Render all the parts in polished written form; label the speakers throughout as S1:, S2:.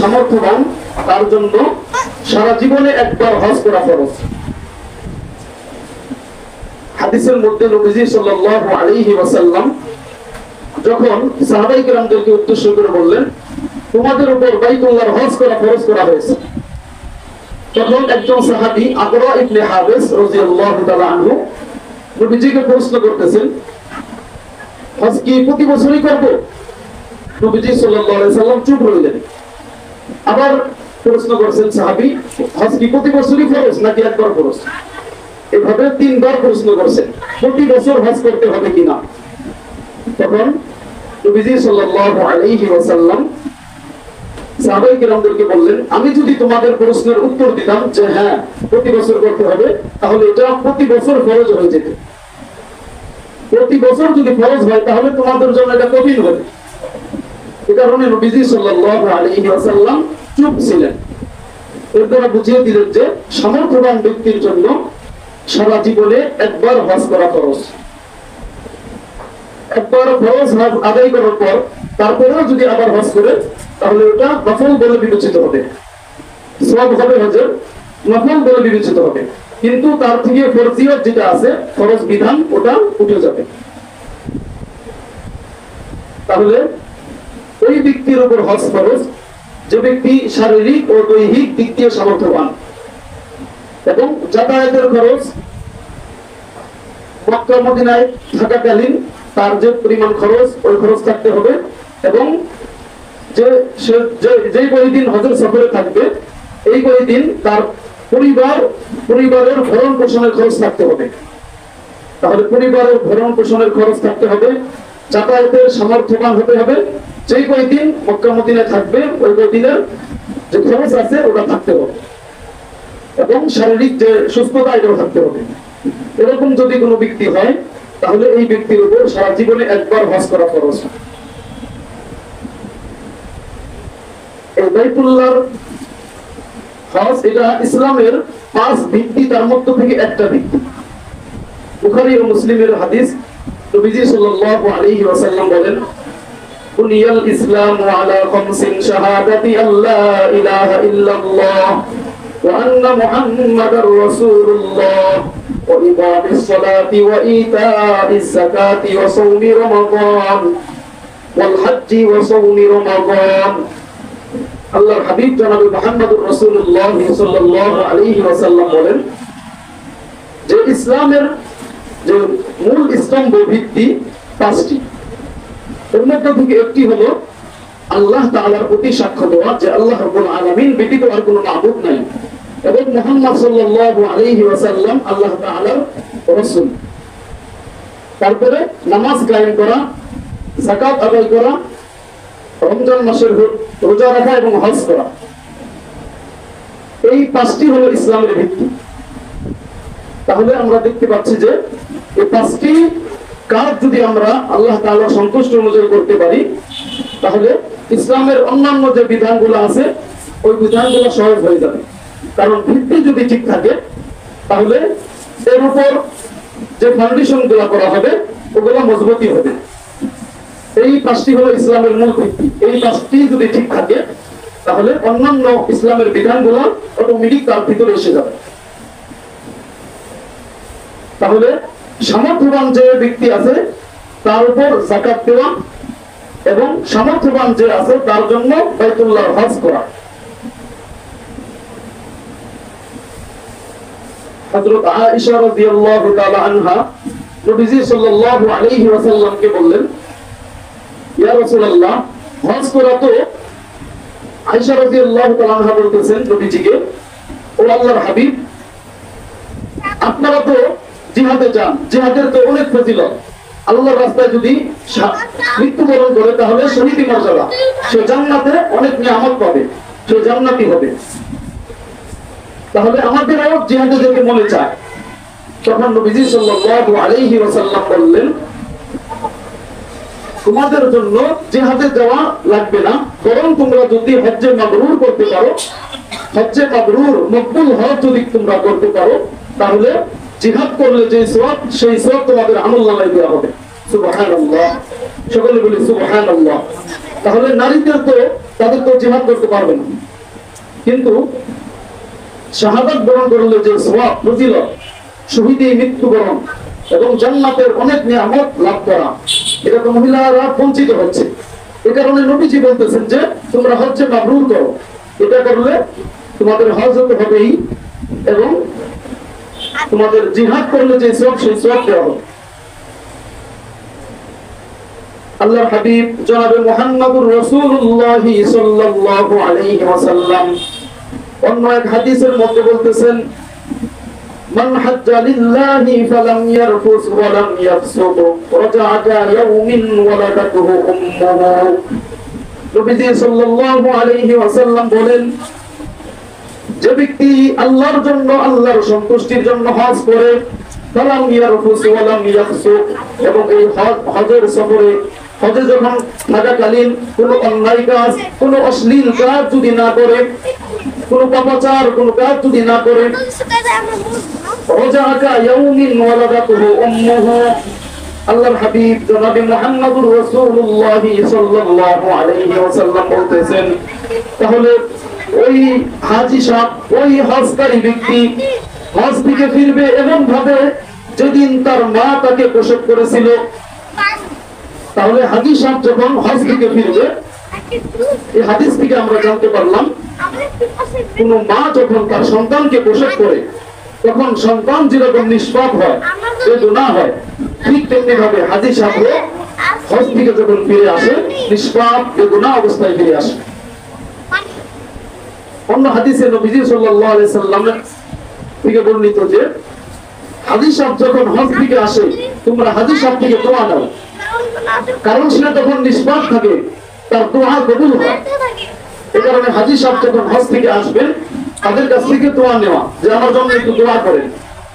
S1: সামর্থ্যবান তার জন্য সারা জীবনে একবার হজ করা ফরজ। হাদিসের মধ্যে নবীজি সাল্লাল্লাহু আলাইহি ওয়াসাল্লাম যখন সাহাবায়ে কেরামদেরকে উদ্দেশ্য করে বললেন, তোমাদের উপর বাইতুল্লাহর হজ করা ফরজ করা হয়েছে, তখন একজন সাহাবী আকরা ইবনে হাবিস রাদিয়াল্লাহু তাআলা আনহু নবীজিকে প্রশ্ন করতেছেন, হজ কি প্রতি বছরই করব? নবীজি সাল্লাল্লাহু আলাইহি সাল্লাম চুপ রইলেন। আবার প্রশ্ন করছেন সাহাবী, হজ কি প্রতি বছরই ফরজ নাকি একবার ফরজ? এভাবে তিনবার প্রশ্ন করছেন, প্রতি বছর হজ করতে হবে কিনা। তখন নবীজি সাল্লাল্লাহু আলাইহি ওয়াসাল্লাম সাহাবায়ে কেরামদেরকে বললেন, আমি যদি তোমাদের প্রশ্নের উত্তর দিতাম যে হ্যাঁ প্রতি বছর করতে হবে, তাহলে এটা প্রতি বছর ফরজ হয়ে যেত। প্রতি বছর যদি ফরজ হয় তাহলে তোমাদের জন্য এটা কঠিন হবে। এই কারণে নবীজি সাল্লাল্লাহু আলাইহি ওয়াসাল্লাম চুপ ছিলেন। এর দ্বারা বুঝিয়ে দিলেন যে সামর্থ্যবান ব্যক্তির জন্য সারা জীবনে একবার হজ করা ফরজ। একবার ফরজ হজ আদায় করার পর তারপরেও যদি আবার হজ করে তাহলে ওটা নফল বলে বিবেচিত হবে, সওয়াব হবে হজের, নফল বলে বিবেচিত হবে। কিন্তু তার থেকে ফরজিয়ত যেটা আছে, ফরজ বিধান, ওটা উঠে যাবে। তাহলে ওই ব্যক্তির উপর হজ ফরজ যে ব্যক্তি শারীরিক ও দৈহিক দিক দিয়ে সামর্থ্যবান এবং যাতায়াতের খরচ মক্কা মদিনায় থাকাকালীন তার যে পরিমাণ খরচ, ওই খরচ থাকতে হবে এবং যে কয়েকদিন হজের সফরে থাকবে এই কয়েকদিন তার পরিবারের ভরণ পোষণের খরচ থাকতে হবে। তাহলে পরিবারের ভরণ পোষণের খরচ থাকতে হবে, যাতায়াতের সামর্থ্যবান হতে হবে, যে কয়েকদিন মক্কা মদিনায় থাকবে ওই কয়েকদিনের যে খরচ আছে ওটা থাকতে হবে এবং শারীরিক যে সুস্থতা এটাও থাকতে হবে। এরকম যদি কোনো ব্যক্তি হয় তাহলে এই ব্যক্তির উপর সারা জীবনে একবার হজ করা ফরজ। এই বাইতুল্লাহর হজ এটা ইসলামের 5 ভিত্তি, তার মধ্য থেকে একটা ভিত্তি। বুখারী ও মুসলিমের হাদিস, নবীজি সাল্লাল্লাহু আলাইহি ওয়াসাল্লাম বলেন, বুনিয়াল ইসলামু আলা খামসিন শাহাদাতি আল্লা ইলাহা ইল্লাল্লাহ ওয়া আন্না মুহাম্মাদার রাসূলুল্লাহ ওয়া ইকামিস সালাতি ওয়া ইতাইজ যাকাতি ওয়া সাওমি রমাদান ওয়াল হজ্জি ওয়া সাওমি রমাদান। আল্লাহর হাবিব জনাবে মুহাম্মদুর রাসূলুল্লাহ সাল্লাল্লাহু আলাইহি ওয়াসাল্লাম বলেন যে ইসলামের যে মূল স্তম্ভ ভিত্তি 5টি। এর মধ্যে থেকে একটি হলো আল্লাহ তাআলার প্রতি সাক্ষ্য দেওয়া যে আল্লাহ রাব্বুল আলামিন ব্যতীত আর কোনো মাবুদ নাই এবং মুহাম্মদ সাল্লাল্লাহু আলাইহি ওয়াসাল্লাম আল্লাহ তাআলার রাসূল। তারপরে নামাজ কায়েম করা, যাকাত আদায় করা, রমজান মাসের রোজা রাখা এবং হজ করা। এই 5টি হলো ইসলামের ভিত্তি। তাহলে আমরা দেখতে পাচ্ছি যে এই 5টি কাজ যদি আমরা আল্লাহ তাআলার সন্তুষ্ট অনুযায়ী করতে পারি তাহলে ইসলামের অন্যান্য যে বিধানগুলো আছে ওই বিধানগুলো সহজ হয়ে যাবে। কারণ ভিত্তি যদি ঠিক থাকে তাহলে এর উপর যে ফাউন্ডেশন গুলো করা হবে ওগুলো মজবুতই হবে। এই 5টি হলো ইসলামের মূল ভিত্তি। এই 5টি যদি ঠিক থাকে তাহলে অন্যান্য ইসলামের বিধানগুলো অটোমেটিক তার ভিতরে এসে যাবে। তাহলে সামর্থ্যবান যে ব্যক্তি আছে তার উপর যাকাত দেওয়া এবং সামর্থ্যবান যে আছে তার জন্য বাইতুল্লাহর হজ করা। হযরত আয়েশা রাদিয়াল্লাহু তাআলা আনহা নবীজি সাল্লাল্লাহু আলাইহি ওয়াসাল্লামকে বললেন, ইয়া রাসূলুল্লাহ, হজ করা তো। আয়েশা রাদিয়াল্লাহু তাআলা আনহা বলতেছেন নবীজিকে, ও আল্লাহর হাবিব, আপনারা তো জিহাদে যান, জিহাদের তো অনেক ফজিলত। আল্লাহর রাস্তায় যদি মৃত্যুবরণ করে তাহলে শহীদি মর্যাদা, সে জান্নাতে অনেক নিয়ামত পাবে, সে জান্নাতি হবে। তাহলে আমাদেরও জিহাদে যেতে মনে চায়। তখন নবীজি সাল্লাল্লাহু আলাইহি ওয়াসাল্লাম বললেন, তোমাদের জন্য জিহাদে যাওয়া লাগবে না, বরং তোমরা যদি হজ্জে মাবরুর করতে পারো, হজ্জে মাবরুর মকবুল হজ যদি তোমরা করতে পারো তাহলে জিহাদ করলে যে সওয়াব সেই সওয়াব তোমাদের আমলনামায় দেওয়া হবে। সুবহানাল্লাহ, সকলে বলি সুবহানাল্লাহ। তাহলে নারীদের তো তাদের তো জিহাদ করতে পারবে না। কিন্তু শাহাদাত বরণ করলে যে সওয়াব, ফজিলত, শহীদে মৃত্যুবরণ এবং জান্নাতের অনেক নিয়ামত লাভ করা, এটা তো মহিলারা বঞ্চিত হচ্ছে। এ কারণে নবীজি বলতেছেন যে তোমরা হজ্জে মাবরুর করো, এটা করলে তোমাদের হজ হতে হবেই এবং তোমাদের জিহাদ করলে যে সওয়াব, সেই সওয়াব দেওয়া হবে। আল্লাহর হাবিব জনাবে মুহাম্মদুর রাসূলুল্লাহ সাল্লাল্লাহু আলাইহি ওয়াসাল্লাম অন্য এক হাদিসের মধ্যে বলতেছেন, মান হাজ্জা লিল্লাহি ফালাম ইয়ারফুস ওয়া লাম ইয়াফসুক রাজা'a কা ইয়াউমিন ওয়ালাদাতুহু উম্মুহু। নবীজি সাল্লাল্লাহু আলাইহি ওয়াসাল্লাম বলেন, যে ব্যক্তি আল্লাহর জন্য, আল্লাহর সন্তুষ্টির জন্য হজ করে, ফালাম ইয়ারফুস ওয়া লাম ইয়াফসুক, এবং এই হজের সফরে, হজে যখন থাকাকালীন কোনো অন্যায় কাজ, কোনো অশ্লীল কাজ যদি না করে, কোনো পাপাচার, কোনো কাজ যদি না করে, রাজা'a কা ইয়াউমিন ওয়ালাদাতুহু উম্মুহু। আল্লাহর হাবিব জনাবে মুহাম্মদুর রাসূলুল্লাহ সাল্লাল্লাহু আলাইহি ওয়াসাল্লাম বলতেছেন, তাহলে ওই হাজী সাহেব, ওই হজকারী ব্যক্তি হজ থেকে ফিরবে এমন ভাবে যেদিন তার মা তাকে প্রসব করেছিল। তাহলে হাজী সাহেব যখন হজ থেকে ফিরবে, এই হাদিস থেকে আমরা জানতে পারলাম, কোন মা যখন তার সন্তানকে প্রসব করে তখন সন্তান যেরকম নিষ্পাপ হয়, বেদনা হয়, ঠিক তেমনি ভাবে হাজী সাহেব হজ থেকে যখন ফিরে আসে নিষ্পাপ বেদনা অবস্থায় ফিরে আসে। অন্য হাদিসে নবীজি সাল্লাল্লাহু আলাইহি সাল্লাম থেকে বর্ণিত যে হাজী সাহেব যখন হজ থেকে আসে, তোমরা হাজী সাহেব থেকে দোয়া নাও, কারণ সে তখন নিষ্পাপ থাকে, তার দোয়া কবুল হয়। এই কারণে হাজী সাহেব যখন হজ থেকে আসবেন, তাদের কাছ থেকে দোয়া নেওয়া, যে আমার জন্য একটু দোয়া করেন,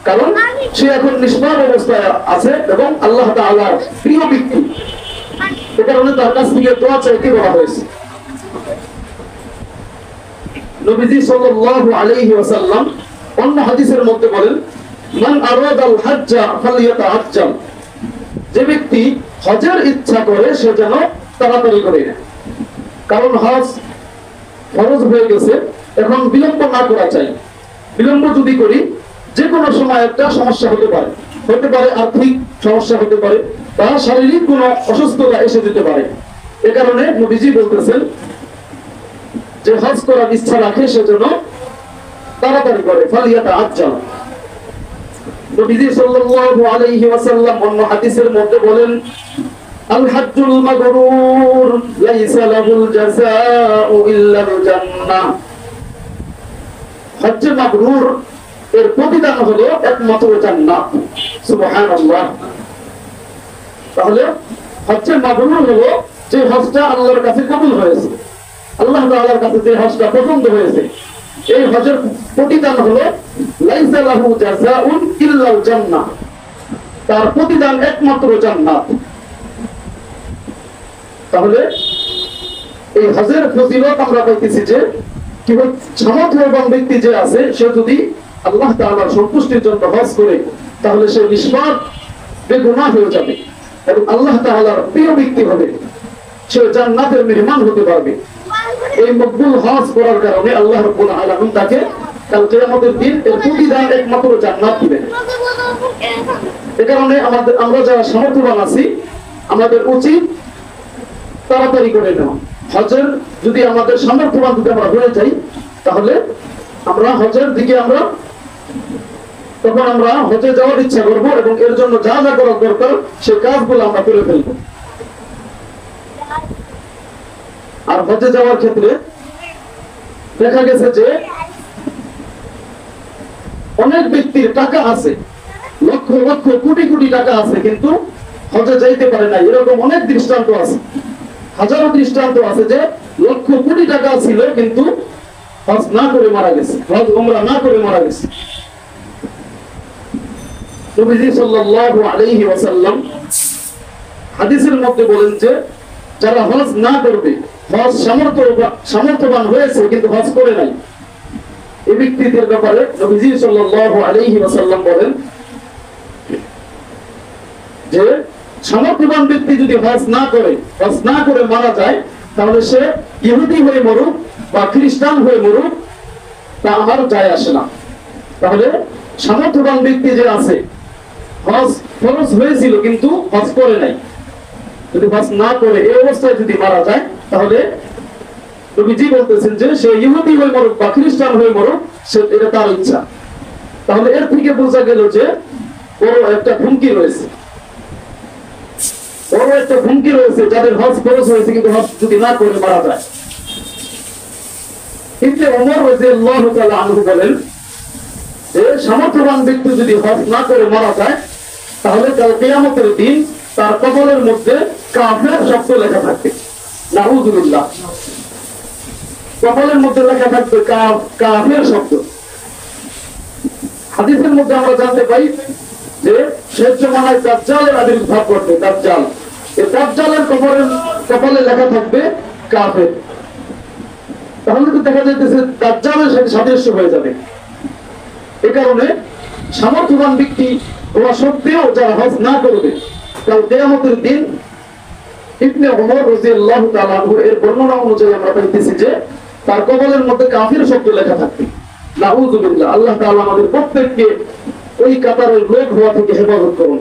S1: কারণ সে এখন নিষ্পাপ অবস্থায় আছে এবং আল্লাহ তাআলার প্রিয় ব্যক্তি। এই কারণে তার কাছ থেকে দোয়া চাইতে বলা হয়েছে। নবীজি সাল্লাল্লাহু আলাইহি ওয়াসাল্লাম অন্য হাদিসের মধ্যে বলেন, মান আরাদাল হাজ্জা ফালিয়াতাআজ্জাল, যে ব্যক্তি হজের ইচ্ছা করে সে যেন তাড়াতাড়ি করে নেয়, কারণ হজ ফরজ হয়ে গেছে, এখন বিলম্ব না করা চাই। বিলম্ব যদি করি যে কোনো সময় একটা সমস্যা হতে পারে, আর্থিক সমস্যা হতে পারে, বা শারীরিক কোনো অসুস্থতা এসে যেতে পারে। এ কারণে নবীজি বলতেছেন যে হজ করার ইচ্ছা রাখে সেজন্য তাড়াতাড়ি করে, ফালিয়াতাআজ্জাল। নবীজি সাল্লাল্লাহু আলাইহি ওয়াসাল্লাম অন্য হাদিসের মধ্যে বলেন, আল হাজ্জুল মাবরুর লাইসা লাহুল জাযাউ ইল্লাল জান্নাহ। হজ্জে মাবরুর এর প্রতিদান হলো একমাত্র জান্নাত। সুবহানাল্লাহ। তাহলে হজ্জে মাবরুর হলো যে হজটা আল্লাহর কাছে কবুল হয়েছে, আল্লাহ তাআলার কাছে যে হজটা পছন্দ হয়েছে, এই হজের প্রতিদান হলো লাইসা লাহু জাযাউন ইল্লাল জান্নাহ, তার প্রতিদান একমাত্র জান্নাত। তাহলে এই হজের ফজিলত আমরা পাইতেছি যে কি সামর্থ্যবান ব্যক্তি যে আছে, সে যদি আল্লাহ তাআলার সন্তুষ্টির জন্য হজ করে, তাহলে সে নিষ্পাপ বেগুনাহ হয়ে যাবে এবং আল্লাহ তাআলার প্রিয় ব্যক্তি হবে, সে জান্নাতের মেহমান হতে পারবে। এই মকবুল হজ করার কারণে আল্লাহ রাব্বুল আলামিন তাকে কাল কিয়ামতের দিন এর প্রতিদান একমাত্র জান্নাত দিবেন। এই কারণে আমরা যারা সামর্থ্যবান আছি, আমাদের উচিত তাড়াতাড়ি করে নেওয়া। হজের যদি আমাদের সামর্থ্যবান যদি আমরা হয়ে যাই, তাহলে আমরা হজের দিকে তখন আমরা হজে যাওয়ার ইচ্ছা করবো এবং এর জন্য যা যা করার দরকার সেই কাজগুলো আমরা করে ফেলবো। আর হজে যাওয়ার ক্ষেত্রে দেখা গেছে যে অনেক ব্যক্তির টাকা আছে, লক্ষ লক্ষ কোটি কোটি টাকা আছে, কিন্তু হজে যাইতে পারে না। এরকম অনেক দৃষ্টান্ত আছে, হাজারো দৃষ্টান্ত আছে যে লক্ষ কোটি টাকা ছিল কিন্তু হজ না করে মারা গেছে, হজ উমরা না করে মারা গেছে। নবীজি সাল্লাল্লাহু আলাইহি ওয়াসাল্লাম হাদিসের মধ্যে বলেন যে যারা হজ না করবে, হজ সামর্থ্যবান হয়েছে কিন্তু হজ করে নাই, এই ব্যক্তিদের ব্যাপারে নবীজি সাল্লাল্লাহু আলাইহি ওয়াসাল্লাম বলেন যে সামর্থ্যবান ব্যক্তি যদি হজ না করে মারা যায়, তাহলে সে ইহুদি হয়ে মরুক বা খ্রিস্টান হয়ে মরুক, তা আমার যায় আসে না। তাহলে সামর্থ্যবান ব্যক্তি যে আছে, হজ ফরজ হয়েছিল কিন্তু হজ করে নাই, যদি হজ না করে এই অবস্থায় যদি মারা যায়, তাহলে নবীজি বলতেছেন যে সে ইহুদি হয়ে মরুক বা খ্রিস্টান হয়ে মরুক, সে এটা তার ইচ্ছা। তাহলে এর থেকে বোঝা গেল যে বড় একটা হুমকি রয়েছে, বড় একটা হুমকি রয়েছে যাদের হজ ফরজ হয়েছে কিন্তু হজ যদি না করে মারা যায়। ইবনে ওমর রাদিয়াল্লাহু তাআলা আনহু বলেন যে সামর্থ্যবান ব্যক্তি যদি হজ না করে মারা যায়, তাহলে কাল কিয়ামতের দিন তার কবরের মধ্যে কাফের শব্দ লেখা থাকবে। নাউযুবিল্লাহ। কবরের মধ্যে লেখা থাকবে কাফের শব্দ। হাদিসের মধ্যে আমরা জানতে পাই যে শেষ জামানায় দাজ্জালের আবির্ভাব ঘটবে। দাজ্জাল, এই দাজ্জালের কপালে লেখা থাকবে কাফের। তাহলে তো দেখা যাইতেছে দাজ্জালের সাথে সাদৃশ্য হয়ে যাবে। এ কারণে সামর্থ্যবান ব্যক্তি হওয়া সত্ত্বেও যারা হজ না করবে, কাল কিয়ামতের দিন ইবনে ওমর রাদিয়াল্লাহু তাআলা আনহু এর বর্ণনা অনুযায়ী আমরা পাইতেছি যে তার কপালের মধ্যে কাফির শব্দ লেখা থাকবে। নাউযুবিল্লাহ। আল্লাহ তাআলা আমাদের প্রত্যেককে ওই কাতারের লোক হওয়া থেকে হেফাজত করুন।